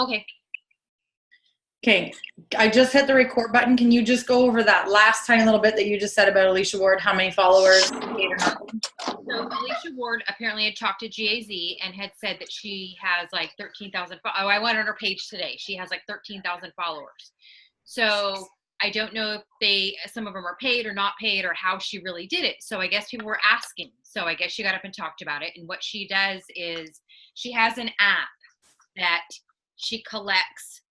Okay. Okay, I just hit the record button. Can you just go over that last tiny little bit that you just said about Alicia Ward, how many followers, paid or nothing? So Alicia Ward apparently had talked to GAZ and had said that she has like 13,000. Oh, I went on her page today. She has like 13,000 followers. So I don't know if some of them are paid or not paid or how she really did it. So I guess people were asking. So I guess she got up and talked about it. And what she does is she has an app that she collects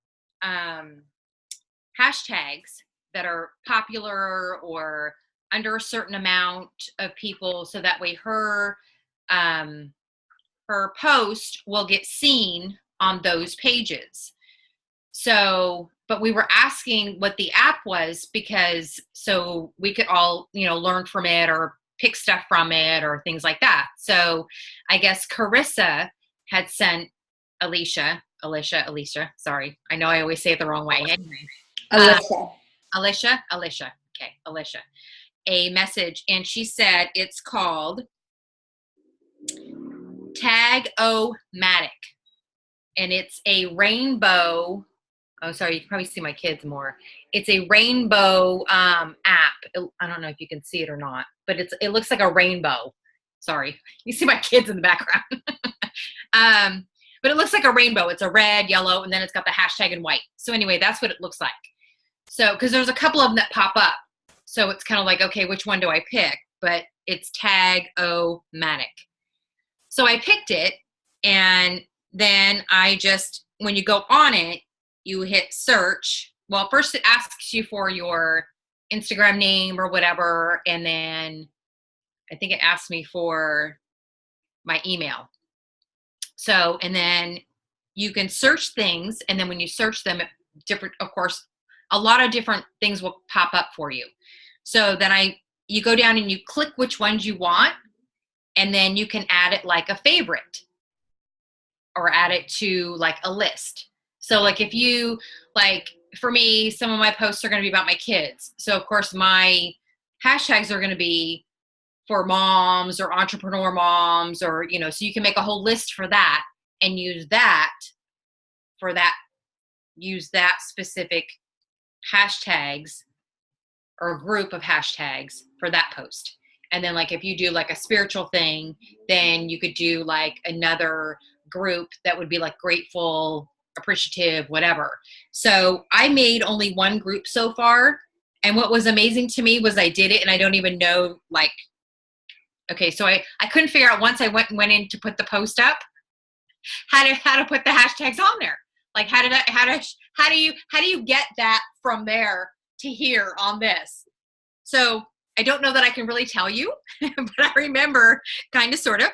hashtags that are popular or under a certain amount of people, so that way her post will get seen on those pages. So, but we were asking what the app was, because so we could all, learn from it or pick stuff from it or things like that. So I guess Carissa had sent Alicia, sorry. I know I always say it the wrong way. Anyway. Alicia. Okay, Alicia. A message, and she said it's called Tag-O-Matic, and it's a rainbow. Oh, sorry, you can probably see my kids more. It's a rainbow app. I don't know if you can see it or not, but it looks like a rainbow. Sorry, you see my kids in the background. But it looks like a rainbow. It's a red, yellow, and then it's got the hashtag in white. So anyway, that's what it looks like. So, because there's a couple of them that pop up. So it's kind of like, okay, which one do I pick? But it's Tag-O-Matic. So I picked it, and then when you go on it, you hit search. Well, first it asks you for your Instagram name or whatever, and then I think it asked me for my email. So, and then you can search things, and then when you search them, of course, a lot of different things will pop up for you. So then you go down and you click which ones you want, and then you can add it like a favorite or add it to like a list. So like if you, like for me, some of my posts are going to be about my kids. So of course my hashtags are going to be for moms or entrepreneur moms, or, so you can make a whole list for that and use that specific hashtags or group of hashtags for that post. And then like if you do like a spiritual thing, then you could do like another group that would be like grateful, appreciative, whatever. So I made only one group so far. And what was amazing to me was I did it and I don't even know, like, okay, so I couldn't figure out, once I went in to put the post up, how to put the hashtags on there. Like how do you get that from there to here on this? So I don't know that I can really tell you, but I remember kind of sort of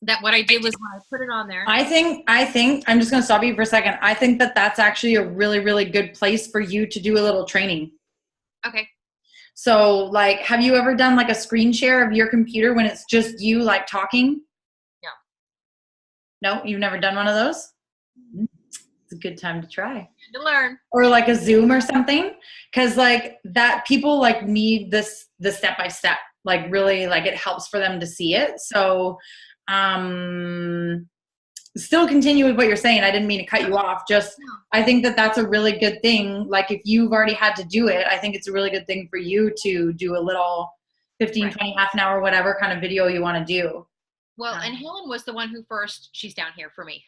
that what I did was when I put it on there. I think I'm just going to stop you for a second. I think that that's actually a really, really good place for you to do a little training. Okay. So like, have you ever done like a screen share of your computer when it's just you like talking? No, you've never done one of those? It's a good time to try. To learn. Or like a Zoom or something. Cause like that, people like need the step-by-step, like really, like it helps for them to see it. So, still continue with what you're saying. I didn't mean to cut you off. Just, I think that that's a really good thing. Like if you've already had to do it, I think it's a really good thing for you to do a little 15, 20, half an hour, whatever kind of video you want to do. Well, and Helen was the one who first, she's down here for me.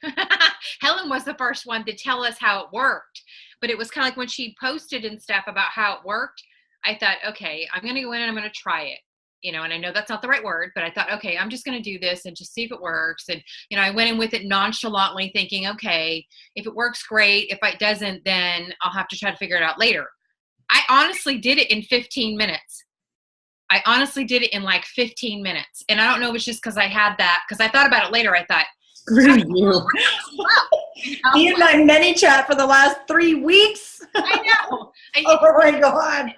Helen was the first one to tell us how it worked. But it was kind of like when she posted and stuff about how it worked, I thought, okay, I'm going to go in and I'm going to try it. And I know that's not the right word, but I thought, okay, I'm just going to do this and just see if it works. And, I went in with it nonchalantly thinking, okay, if it works, great. If it doesn't, then I'll have to try to figure it out later. I honestly did it in 15 minutes. I honestly did it in like 15 minutes. And I don't know if it's just because I had that, because I thought about it later. I thought, screw you. Me and my ManyChat for the last 3 weeks. I know. Oh my God.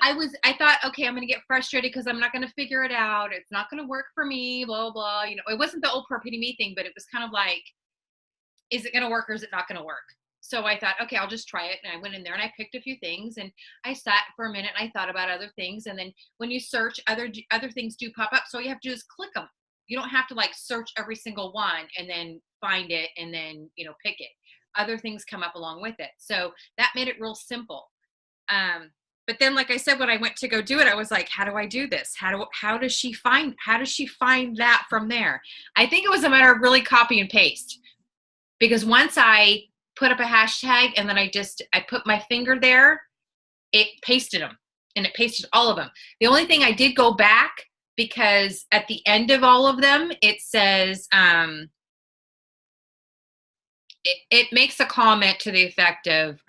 I thought, okay, I'm going to get frustrated because I'm not going to figure it out. It's not going to work for me, blah, blah. It wasn't the old poor pity me thing, but it was kind of like, is it going to work or is it not going to work? So I thought, okay, I'll just try it. And I went in there and I picked a few things and I sat for a minute and I thought about other things. And then when you search, other things do pop up. So all you have to do is click them. You don't have to like search every single one and then find it and then, pick it. other things come up along with it. So that made it real simple. But then, like I said, when I went to go do it, I was like, how do I do this? How does she find that from there? I think it was a matter of really copy and paste, because once I put up a hashtag and then I put my finger there, it pasted them, and it pasted all of them. The only thing I did go back, because at the end of all of them, it says, it makes a comment to the effect of,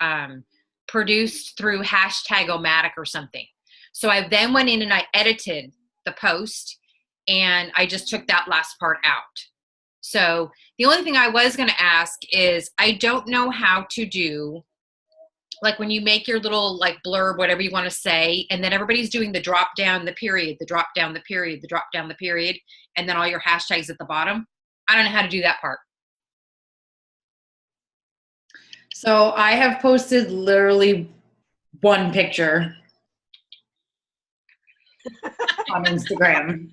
produced through hashtag-o-matic or something. So I then went in and I edited the post, and I just took that last part out. So the only thing I was going to ask is, I don't know how to do, like when you make your little like blurb, whatever you want to say, and then everybody's doing the drop down, the period, the drop down, the period, the drop down, the period, and then all your hashtags at the bottom. I don't know how to do that part. So I have posted literally one picture on Instagram.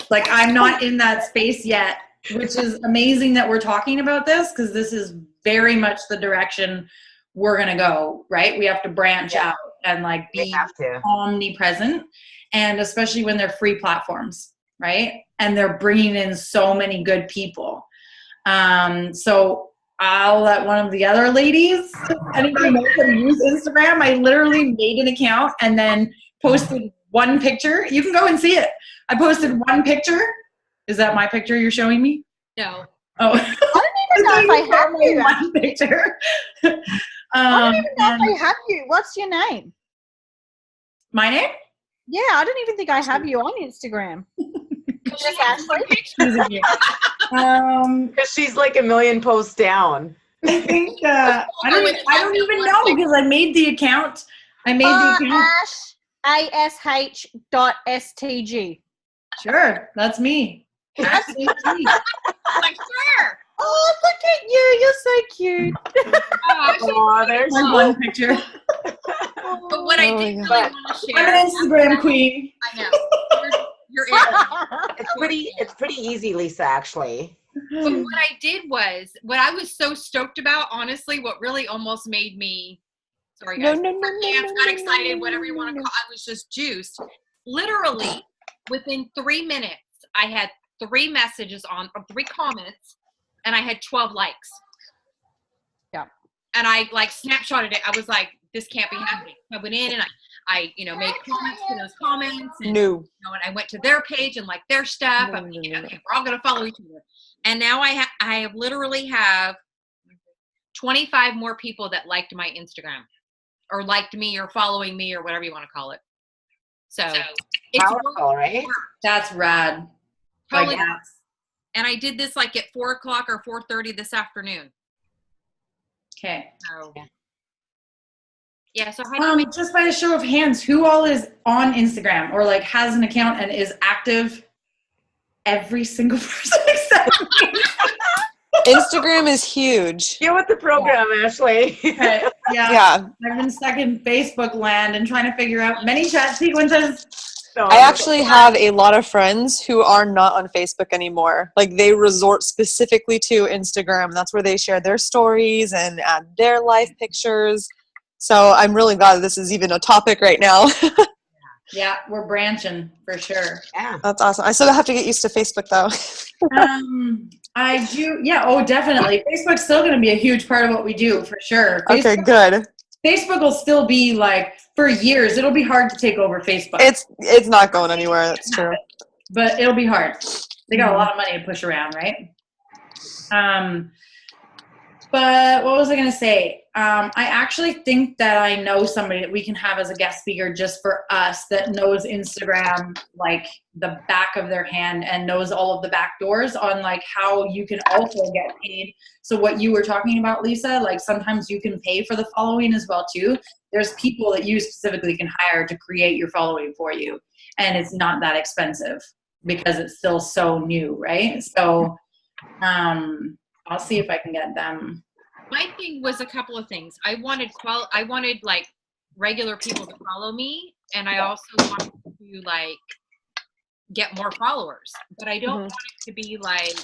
Like, I'm not in that space yet, which is amazing that we're talking about this, because this is very much the direction we're going to go, right? We have to branch out and like be omnipresent, and especially when they're free platforms, right? And they're bringing in so many good people. So I'll let one of the other ladies, anybody knows how to use Instagram, I literally made an account and then posted one picture. You can go and see it. I posted one picture. Is that my picture you're showing me? No. Oh. I don't even know if I have you. One picture. I don't even know if I have you. What's your name? My name? Yeah, I don't even think I have you on Instagram. She has one picture. Because she's like a million posts down. I think I don't even know, because I made the account. I made the account. ash.stg. Sure, that's me. Like, sure. Oh, look at you! You're so cute. Oh, there's one picture. But what I did really want to share. I'm an Instagram queen. I know. You're it. It's pretty easy, Lisa, actually. But what I did was, what I was so stoked about, honestly, what really almost made me, sorry guys, got excited, whatever you want to call it, I was just juiced. Literally, within 3 minutes, I had 3 messages or 3 comments, and I had 12 likes. Yeah. And I like snapshotted it. I was like, this can't be happening. I went in and I made comments to those comments. And, and I went to their page and liked their stuff. I'm thinking, okay, we're all going to follow each other. And now I literally have 25 more people that liked my Instagram, or liked me, or following me, or whatever you want to call it. So it's powerful, right? That's rad. Totally. And I did this like at 4 o'clock or 4:30 this afternoon. Okay. So, yeah. So how do just by a show of hands, who all is on Instagram or like has an account and is active? Every single person except me. Instagram is huge. Get with the program, Ashley. Okay. Yeah. I've been stuck in Facebook land and trying to figure out many chat sequences. I actually have a lot of friends who are not on Facebook anymore. Like, they resort specifically to Instagram. That's where they share their stories and add their life pictures. So I'm really glad that this is even a topic right now. Yeah, we're branching for sure. Yeah. That's awesome. I still have to get used to Facebook though. I do. Yeah. Oh, definitely. Facebook's still going to be a huge part of what we do for sure. Okay, good. Facebook will still be like, for years, it'll be hard to take over Facebook. It's not going anywhere. That's true. But it'll be hard. They got a lot of money to push around, right? But what was I going to say? I actually think that I know somebody that we can have as a guest speaker just for us that knows Instagram like the back of their hand and knows all of the back doors on like how you can also get paid. So what you were talking about, Lisa, like sometimes you can pay for the following as well too. There's people that you specifically can hire to create your following for you. And it's not that expensive because it's still so new, right? So I'll see if I can get them. My thing was a couple of things. I wanted like regular people to follow me, and I also wanted to like get more followers. But I don't want it to be like,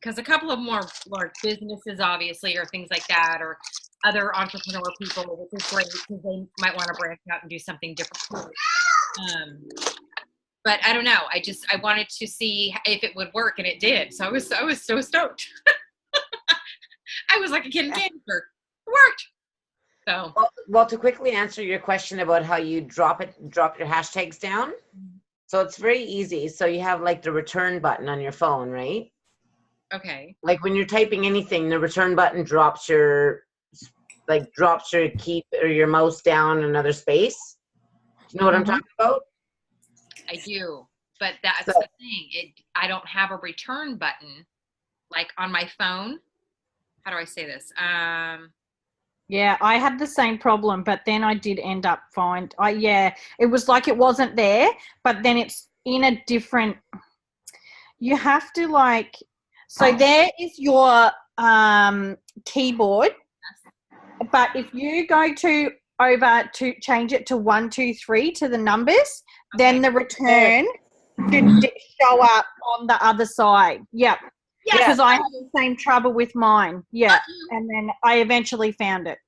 because a couple of more large businesses, obviously, or things like that, or other entrepreneur people, which is great because they might want to branch out and do something different too. But I don't know. I wanted to see if it would work, and it did. So I was so stoked. I was like a kid in candy store. It worked. So Well, to quickly answer your question about how you drop your hashtags down. So it's very easy. So you have like the return button on your phone, right? okay. Like when you're typing anything, the return button drops your key or your mouse down another space. Do you know what I'm talking about? I do, but that's the thing. I don't have a return button like on my phone. How do I say this? Yeah, I had the same problem, but then I did end up it was like it wasn't there, but then it's in a different, you have to there is your keyboard, but if you go over to change it to 1, 2, 3 to the numbers, then the return should show up on the other side. Yep. Yeah, because I had the same trouble with mine. Yeah, and then I eventually found it.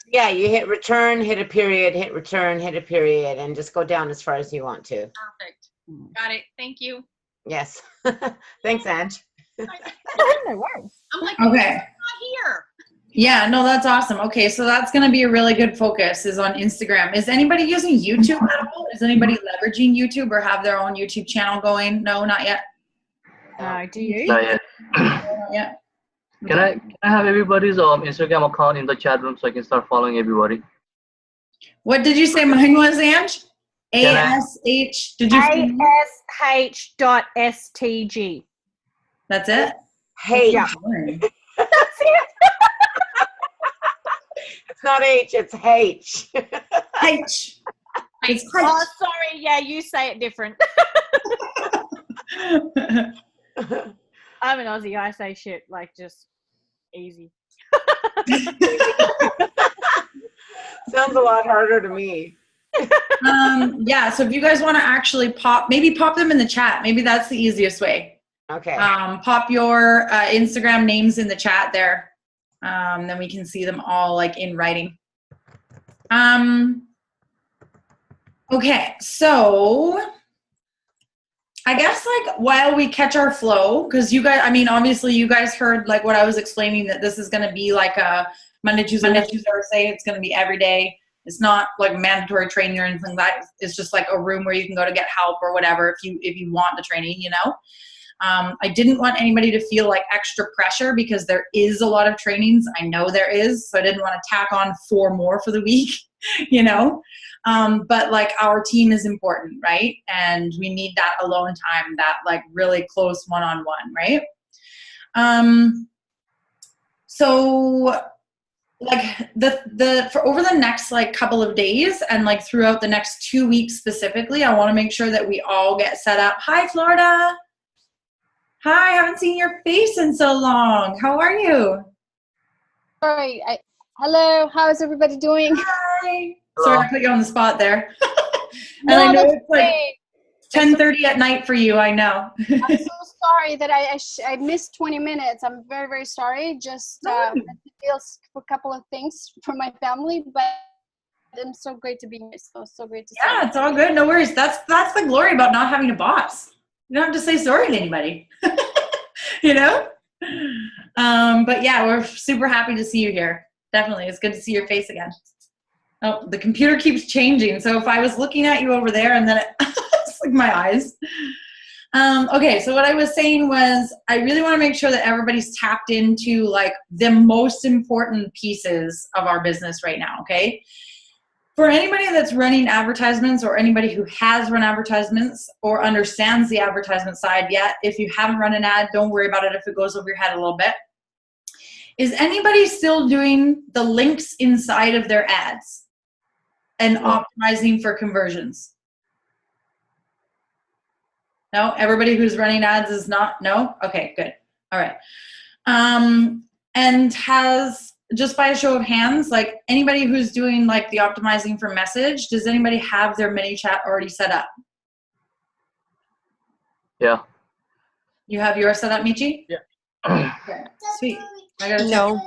Yeah, you hit return, hit a period, hit return, hit a period, and just go down as far as you want to. Perfect. Got it. Thank you. Yes. Thanks, Ange. No worries. I'm like, Okay. not here. Yeah, no, that's awesome. Okay, so that's going to be a really good focus is on Instagram. Is anybody using YouTube at all? Is anybody leveraging YouTube or have their own YouTube channel going? No, not yet. No, do you? Not yet. Not yet. Can I have everybody's Instagram account in the chat room so I can start following everybody? What did you say mine was, Ange? ASH. Did you say ASH.STG. That's it? Hey. Yeah. That's it. It's not H, it's H. H. It's Oh, sorry. Yeah, you say it different. I'm an Aussie. I say shit like just easy. Sounds a lot harder to me. Yeah, so if you guys want to actually pop them in the chat. Maybe that's the easiest way. Okay. Pop your Instagram names in the chat there. Then we can see them all like in writing. Okay, so I guess like while we catch our flow, because you guys, I mean, obviously you guys heard like what I was explaining, that this is going to be like a Monday, Tuesday, Thursday. It's going to be every day. It's not like mandatory training or anything like that. It's just like a room where you can go to get help or whatever if you want the training, you know. I didn't want anybody to feel like extra pressure because there is a lot of trainings. I know there is, so I didn't want to tack on 4 more for the week, you know. But like our team is important, right? And we need that alone time, that like really close one-on-one, right? So like for over the next like couple of days and like throughout the next 2 weeks specifically, I want to make sure that we all get set up. Hi, Florida. Hi, haven't seen your face in so long. How are you? Sorry. Hello. How is everybody doing? Hi. Sorry, I put you on the spot there. And No, I know that's it's like okay. 10:30 at night for you. I know. I'm so sorry that I missed 20 minutes. I'm very, very sorry. Just had to deal with a couple of things for my family, but I'm so great to be here. So great to see you. Yeah, it's all good. No worries. That's the glory about not having a boss. You don't have to say sorry to anybody. You know? But yeah, we're super happy to see you here. Definitely. It's good to see your face again. Oh, the computer keeps changing. So if I was looking at you over there and then it's like my eyes. Okay, so what I was saying was I really want to make sure that everybody's tapped into like the most important pieces of our business right now, okay? For anybody that's running advertisements or anybody who has run advertisements or understands the advertisement side yet, if you haven't run an ad, don't worry about it if it goes over your head a little bit. Is anybody still doing the links inside of their ads and optimizing for conversions? No? Everybody who's running ads is not? No? Okay, good. All right. And has, just by a show of hands, like anybody who's doing like the optimizing for message, does anybody have their ManyChat already set up? Yeah. You have yours set up, Michi? Yeah. Okay, sweet. I gotta check No. it out.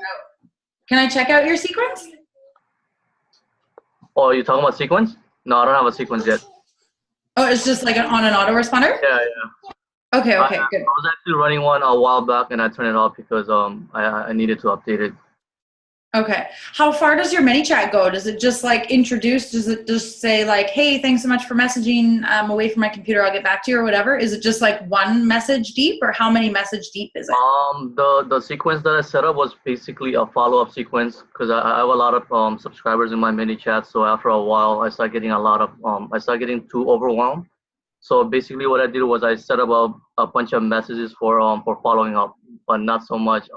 Can I check out your sequence? Oh, you talking about sequence? No, I don't have a sequence yet. Oh, it's just like on an autoresponder? Yeah, yeah. Okay, okay, I good. was actually running one a while back, and I turned it off because I needed to update it. Okay. How far does your ManyChat go? Does it just like introduce, does it just say like, hey, thanks so much for messaging, I'm away from my computer, I'll get back to you, or whatever? Is it just like one message deep, or how many message deep is it? The sequence that I set up was basically a follow-up sequence because I have a lot of subscribers in my ManyChat. So after a while, I started getting I started getting too overwhelmed. So basically, what I did was I set up a bunch of messages for following up, but not so much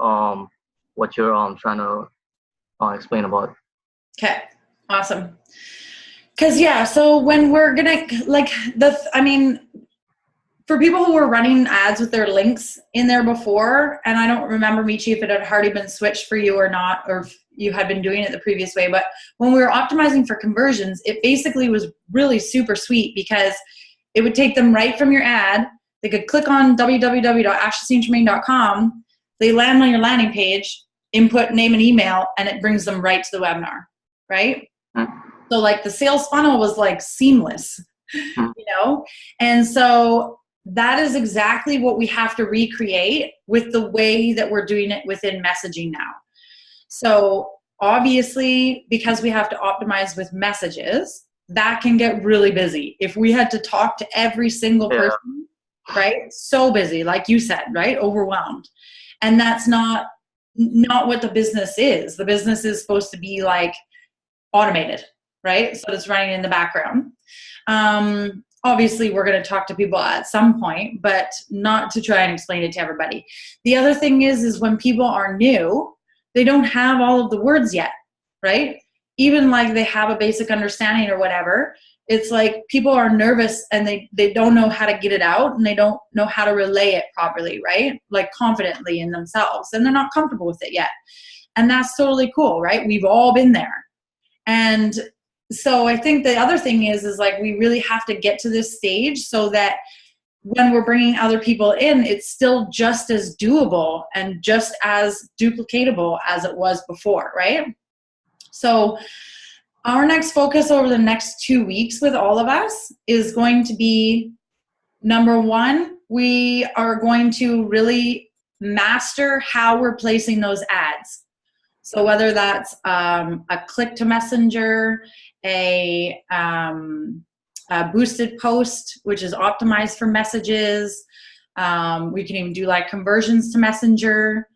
what you're trying to explain about. Okay, awesome. Because yeah, so when we're gonna like for people who were running ads with their links in there before, and I don't remember, Michi, if it had already been switched for you or not, or if you had been doing it the previous way, but when we were optimizing for conversions, it basically was really super sweet because it would take them right from your ad. They could click on www.ashleystremaine.com. They land on your landing page, input name and email, and it brings them right to the webinar, right? So like the sales funnel was like seamless, you know? And so that is exactly what we have to recreate with the way that we're doing it within messaging now. So obviously, because we have to optimize with messages, that can get really busy. If we had to talk to every single person, right? So busy, like you said, right? Overwhelmed. And that's not what the business is. The business is supposed to be like automated, right? So it's running in the background. Obviously, we're going to talk to people at some point, but not to try and explain it to everybody. The other thing is when people are new, they don't have all of the words yet, right? Even like they have a basic understanding or whatever, it's like people are nervous and they don't know how to get it out and they don't know how to relay it properly, right? Like confidently in themselves, and they're not comfortable with it yet. And that's totally cool, right? We've all been there. And so I think the other thing is like we really have to get to this stage so that when we're bringing other people in, it's still just as doable and just as duplicatable as it was before, right? So our next focus over the next 2 weeks with all of us is going to be, number one, we are going to really master how we're placing those ads. So whether that's a click to messenger, a boosted post, which is optimized for messages. We can even do like conversions to messenger.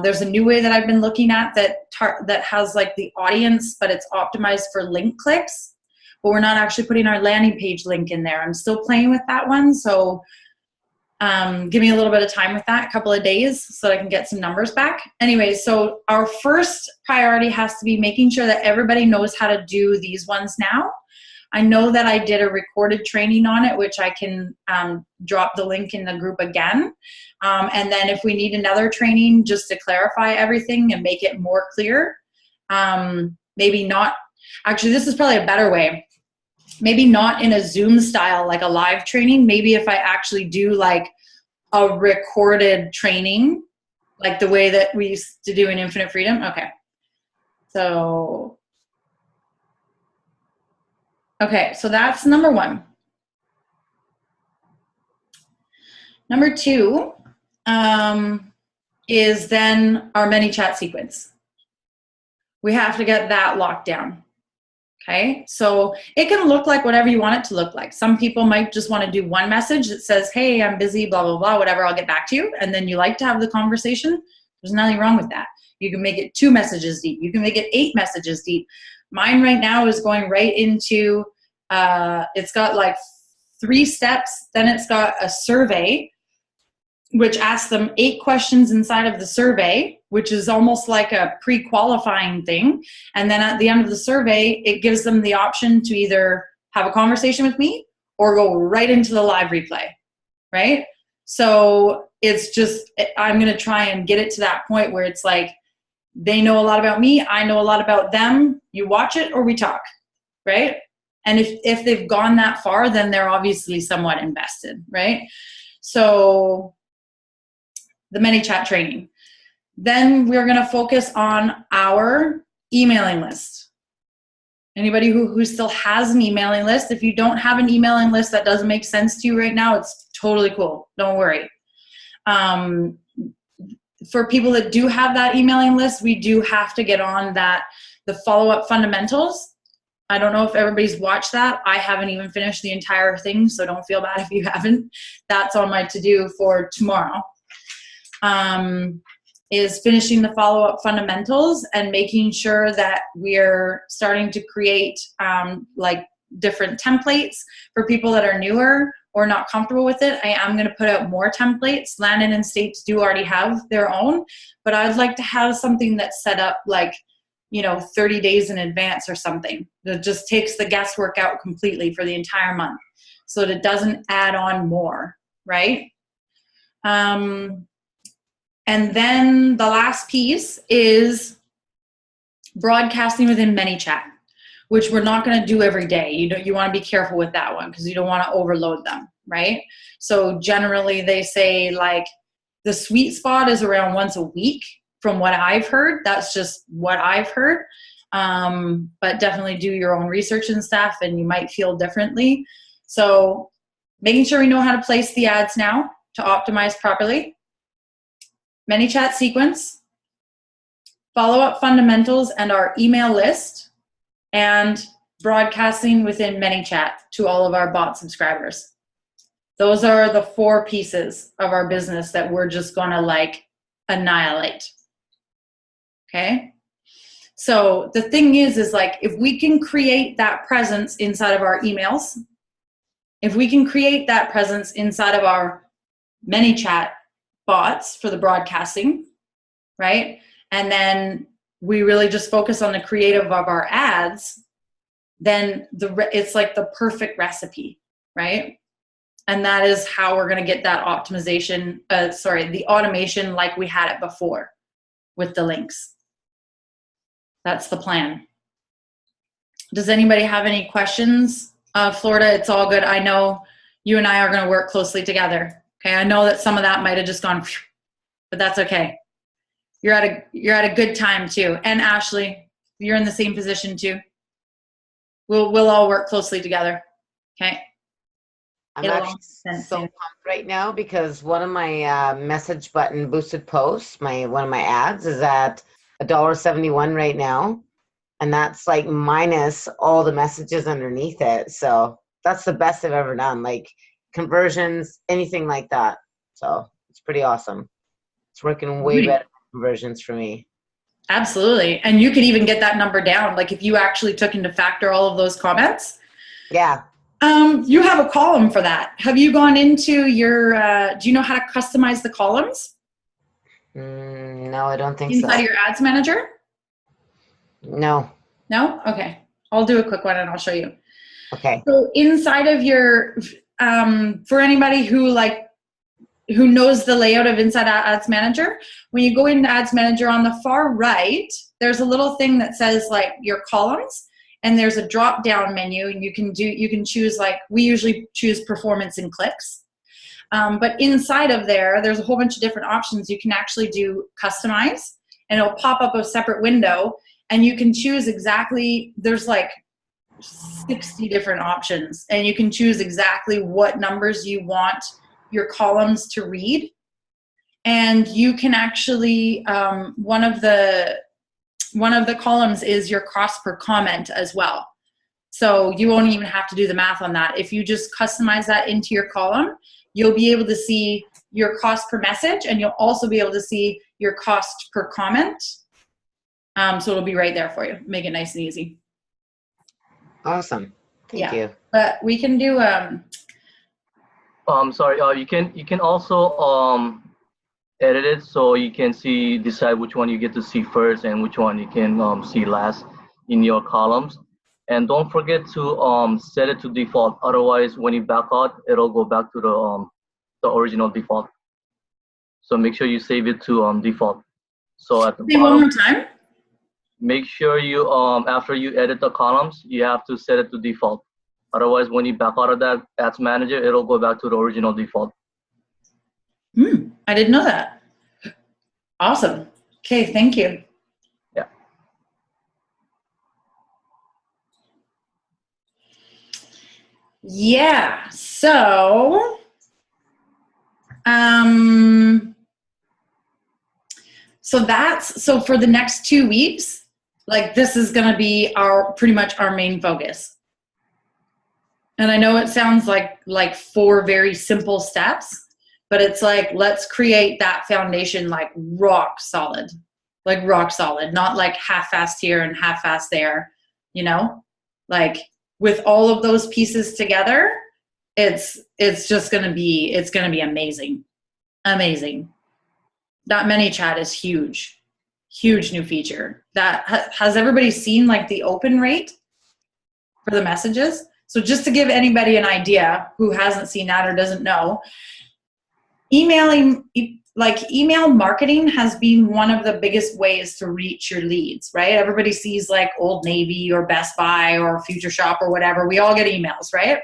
There's a new way that I've been looking at that has like the audience, but it's optimized for link clicks, but we're not actually putting our landing page link in there. I'm still playing with that one. So give me a little bit of time with that, a couple of days, so that I can get some numbers back. Anyway, so our first priority has to be making sure that everybody knows how to do these ones now. I know that I did a recorded training on it, which I can drop the link in the group again. And then if we need another training just to clarify everything and make it more clear, maybe not, actually this is probably a better way. Maybe not in a Zoom style, like a live training. Maybe if I actually do like a recorded training, like the way that we used to do in Infinite Freedom. Okay. So, okay, so that's number one. Number two is then our ManyChat sequence. We have to get that locked down. Okay, so it can look like whatever you want it to look like. Some people might just want to do one message that says, hey, I'm busy, blah, blah, blah, whatever, I'll get back to you. And then you like to have the conversation. There's nothing wrong with that. You can make it 2 messages deep. You can make it 8 messages deep. Mine right now is going right into, it's got like 3 steps. Then it's got a survey, which asks them 8 questions inside of the survey, which is almost like a pre-qualifying thing. And then at the end of the survey, it gives them the option to either have a conversation with me or go right into the live replay, right? So it's just, I'm gonna try and get it to that point where it's like, they know a lot about me, I know a lot about them, you watch it or we talk, right? And if they've gone that far, then they're obviously somewhat invested, right? So the ManyChat training. Then we're going to focus on our emailing list. Anybody who still has an emailing list, if you don't have an emailing list that doesn't make sense to you right now, it's totally cool. Don't worry. For people that do have that emailing list, we do have to get on the follow-up fundamentals. I don't know if everybody's watched that. I haven't even finished the entire thing, so don't feel bad if you haven't. That's on my to-do for tomorrow. Is finishing the follow-up fundamentals and making sure that we're starting to create like different templates for people that are newer or not comfortable with it. I am going to put out more templates. Landon and States do already have their own, but I'd like to have something that's set up like, 30 days in advance or something that just takes the guesswork out completely for the entire month so that it doesn't add on more, right? And then the last piece is broadcasting within ManyChat, which we're not going to do every day. You want to be careful with that one because you don't want to overload them, right? So generally they say like the sweet spot is around once a week from what I've heard. That's just what I've heard. But definitely do your own research and stuff and you might feel differently. So making sure we know how to place the ads now to optimize properly. ManyChat sequence, follow-up fundamentals and our email list, and broadcasting within ManyChat to all of our bot subscribers. Those are the 4 pieces of our business that we're just gonna like annihilate. Okay? So the thing is like if we can create that presence inside of our emails, if we can create that presence inside of our ManyChat bots for the broadcasting, right? And then we really just focus on the creative of our ads, then it's like the perfect recipe, right? And that is how we're going to get that optimization, the automation like we had it before with the links. That's the plan. Does anybody have any questions? Florida, it's all good. I know you and I are going to work closely together. Okay, I know that some of that might have just gone, but that's okay. You're at a good time too. And Ashley, you're in the same position too. We'll all work closely together. Okay. I'm actually so pumped right now because one of my message button boosted posts, one of my ads is at $1.71 right now, and that's like minus all the messages underneath it. So that's the best I've ever done. Like conversions, anything like that. So it's pretty awesome. It's working way better conversions for me. Absolutely. And you could even get that number down. Like if you actually took into factor all of those comments. Yeah. You have a column for that. Have you gone into your, do you know how to customize the columns? No, I don't think inside so. Inside your ads manager? No. No? Okay. I'll do a quick one and I'll show you. Okay. So inside of your, for anybody who knows the layout of Inside Ads Manager, when you go into Ads Manager on the far right, there's a little thing that says like your columns, and there's a drop down menu, and you can choose, like we usually choose performance and clicks. But inside of there's a whole bunch of different options. You can actually do customize, and it'll pop up a separate window, and you can choose exactly, there's like 60 different options, and you can choose exactly what numbers you want your columns to read. And you can actually, one of the columns is your cost per comment as well. So you won't even have to do the math on that. If you just customize that into your column, you'll be able to see your cost per message, and you'll also be able to see your cost per comment. So it'll be right there for you. Make it nice and easy. Awesome. Thank you. But we can do sorry, you can also edit it so you can decide which one you get to see first and which one you can see last in your columns. And don't forget to set it to default. Otherwise, when you back out, it'll go back to the original default. So make sure you save it to default. So at the bottom, one more time. Make sure you after you edit the columns, you have to set it to default. Otherwise, when you back out of that Ads Manager, it'll go back to the original default. I didn't know that. Awesome. Okay, thank you. Yeah. Yeah, so so for the next 2 weeks, like this is going to be pretty much our main focus. And I know it sounds like 4 very simple steps, but it's like, let's create that foundation like rock solid, not like half-assed here and half-assed there, you know, like with all of those pieces together, it's going to be amazing. That ManyChat is huge new feature. That has everybody seen like the open rate for the messages? So just to give anybody an idea who hasn't seen that or doesn't know, email marketing has been one of the biggest ways to reach your leads, right? Everybody sees like Old Navy or Best Buy or Future Shop or whatever. We all get emails, right?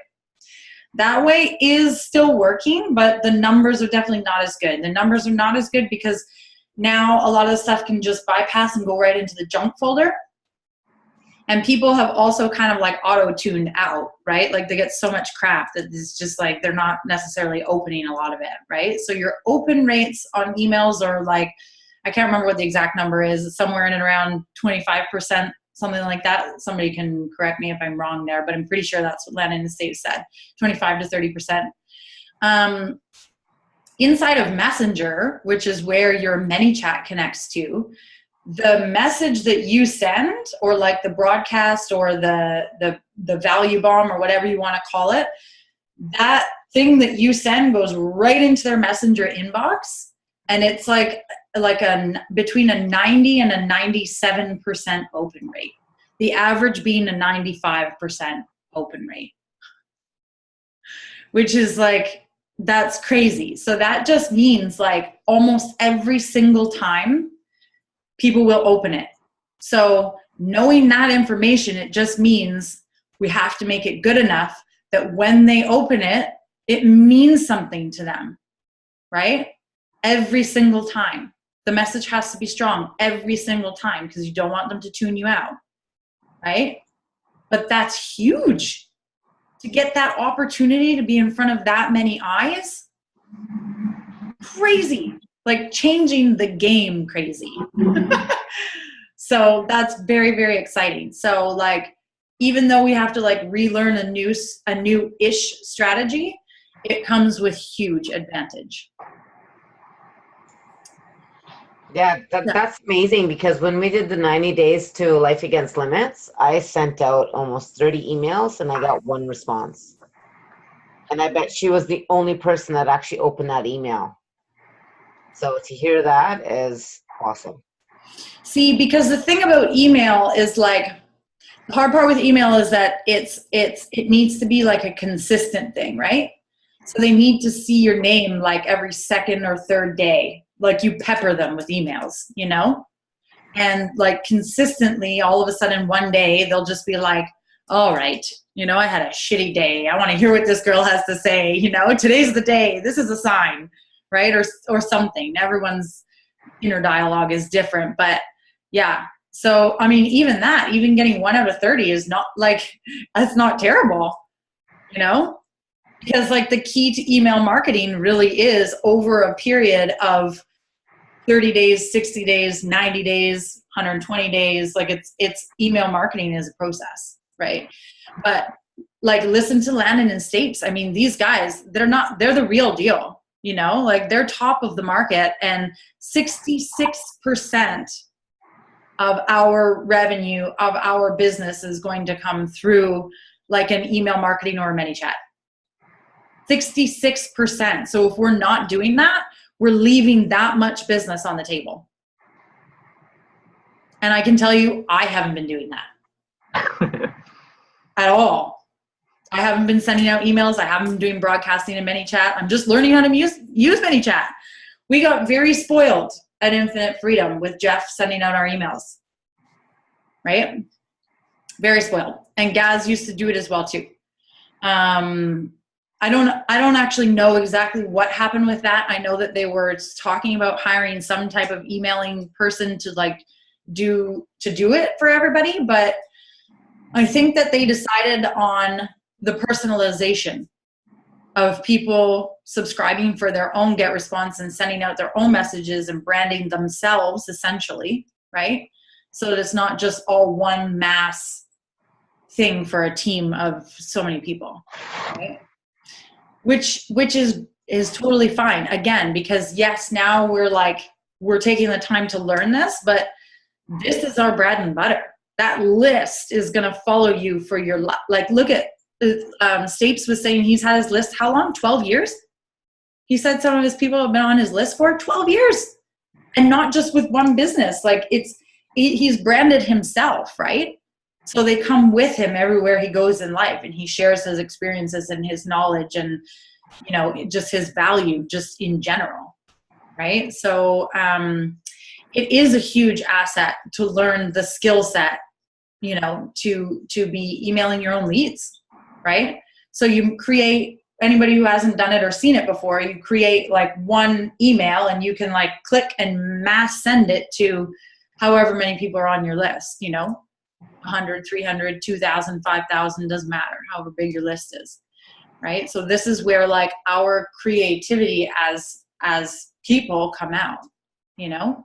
That way is still working, but the numbers are definitely not as good. The numbers are not as good because now a lot of the stuff can just bypass and go right into the junk folder. And people have also kind of like auto-tuned out, right? Like they get so much crap that it's just like they're not necessarily opening a lot of it, right? So your open rates on emails are like, I can't remember what the exact number is, somewhere in and around 25%, something like that. Somebody can correct me if I'm wrong there, but I'm pretty sure that's what Landon and Steve said, 25 to 30%. Inside of Messenger, which is where your ManyChat connects to, the message that you send, or like the broadcast or the value bomb or whatever you want to call it, that thing that you send goes right into their Messenger inbox, and it's like between a 90 and a 97% open rate. The average being a 95% open rate, which is like, that's crazy. So that just means like almost every single time people will open it. So knowing that information, it just means we have to make it good enough that when they open it, it means something to them, right? Every single time. The message has to be strong every single time because you don't want them to tune you out, right? But that's huge. To get that opportunity to be in front of that many eyes, crazy. Like changing the game crazy. So that's very, very exciting. So like, even though we have to like relearn a new-ish strategy, it comes with huge advantage. Yeah, that's amazing, because when we did the 90 days to Life Against Limits, I sent out almost 30 emails and I got 1 response. And I bet she was the only person that actually opened that email. So to hear that is awesome. See, because the thing about email is like, the hard part with email is that it needs to be like a consistent thing, right? So they need to see your name like every second or third day. Like you pepper them with emails, you know? And like consistently, all of a sudden one day, they'll just be like, all right, you know, I had a shitty day. I want to hear what this girl has to say. You know, today's the day. This is a sign, right? Or something. Everyone's inner dialogue is different. But yeah. So, I mean, even getting 1 out of 30 is not like, that's not terrible, you know? Because like the key to email marketing really is over a period of 30 days, 60 days, 90 days, 120 days. Like it's email marketing is a process, right? But like listen to Landon and Stapes. I mean, these guys, they're the real deal, you know, like they're top of the market, and 66% of our revenue of our business is going to come through like an email marketing or a ManyChat. 66%. So if we're not doing that, we're leaving that much business on the table. And I can tell you, I haven't been doing that at all. I haven't been sending out emails. I haven't been doing broadcasting in ManyChat. I'm just learning how to use ManyChat. We got very spoiled at Infinite Freedom with Jeff sending out our emails, right? Very spoiled. And Gaz used to do it as well too. I don't actually know exactly what happened with that. I know that they were talking about hiring some type of emailing person to like do it for everybody, but I think that they decided on the personalization of people subscribing for their own GetResponse and sending out their own messages and branding themselves essentially, right? So that it's not just all one mass thing for a team of so many people, right? Which is totally fine, again, because yes, now we're taking the time to learn this, but this is our bread and butter. That list is going to follow you for your life. Like, look at Stapes was saying he's had his list how long? 12 years. He said some of his people have been on his list for 12 years, and not just with one business. Like, he's branded himself, right? So they come with him everywhere he goes in life, and he shares his experiences and his knowledge and, you know, just his value just in general, right? So it is a huge asset to learn the skill set, you know, to be emailing your own leads, right? So you create, anybody who hasn't done it or seen it before, you create like one email and you can like click and mass send it to however many people are on your list, you know, 100, 300, 2,000, 5,000, doesn't matter, however big your list is, right? So this is where like our creativity as people come out, you know?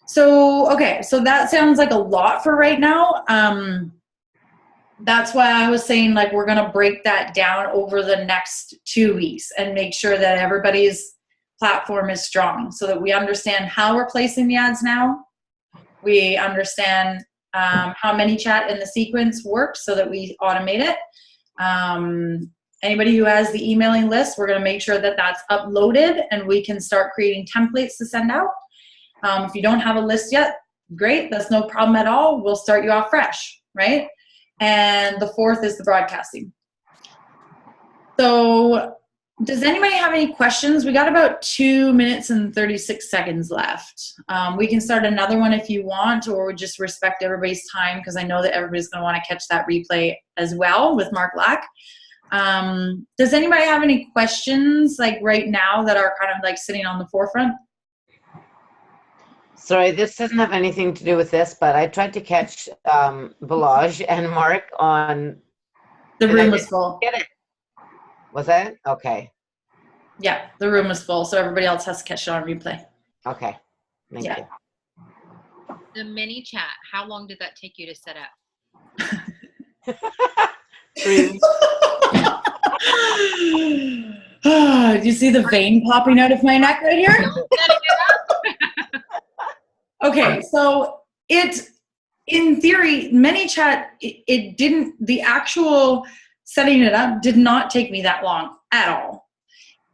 So, okay, so that sounds like a lot for right now. That's why I was saying like we're going to break that down over the next 2 weeks and make sure that everybody's platform is strong so that we understand how we're placing the ads now. We understand how ManyChat in the sequence works so that we automate it. Anybody who has the emailing list, we're going to make sure that that's uploaded and we can start creating templates to send out. If you don't have a list yet, great, that's no problem at all. We'll start you off fresh, right? And the fourth is the broadcasting. So does anybody have any questions? We got about 2 minutes and 36 seconds left. We can start another one if you want, or just respect everybody's time because I know that everybody's going to want to catch that replay as well with Mark Lack. Does anybody have any questions like right now that are kind of like sitting on the forefront? Sorry, this doesn't have anything to do with this, but I tried to catch Balazs and Mark on... The room was full. Get it. Was that? Okay. Yeah, the room was full, so everybody else has to catch it on replay. Okay. Thank you. The ManyChat, how long did that take you to set up? 3 weeks. Do you see the vein popping out of my neck right here? Okay, so in theory, ManyChat, it didn't, the actual setting it up did not take me that long at all.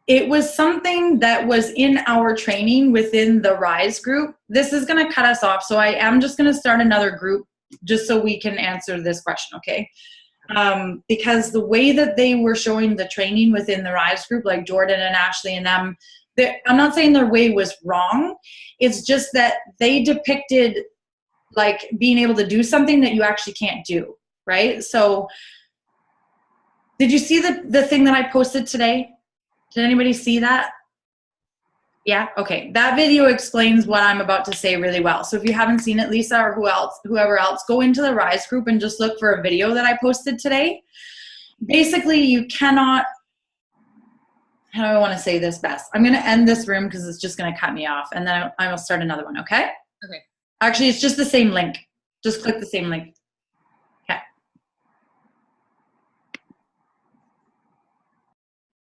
It was something that was in our training within the Rise group. This is going to cut us off, so I am just going to start another group just so we can answer this question, okay? Because the way that they were showing the training within the Rise group, like Jordan and Ashley and them, I'm not saying their way was wrong. It's just that they depicted like being able to do something that you actually can't do, right? So did you see the thing that I posted today? Did anybody see that? Yeah? Okay. That video explains what I'm about to say really well. So if you haven't seen it, Lisa or whoever else, go into the Rise group and just look for a video that I posted today. Basically, you cannot... How do I want to say this best? I'm going to end this room because it's just going to cut me off, and then I will start another one, okay? Okay. Actually, it's just the same link. Just click the same link.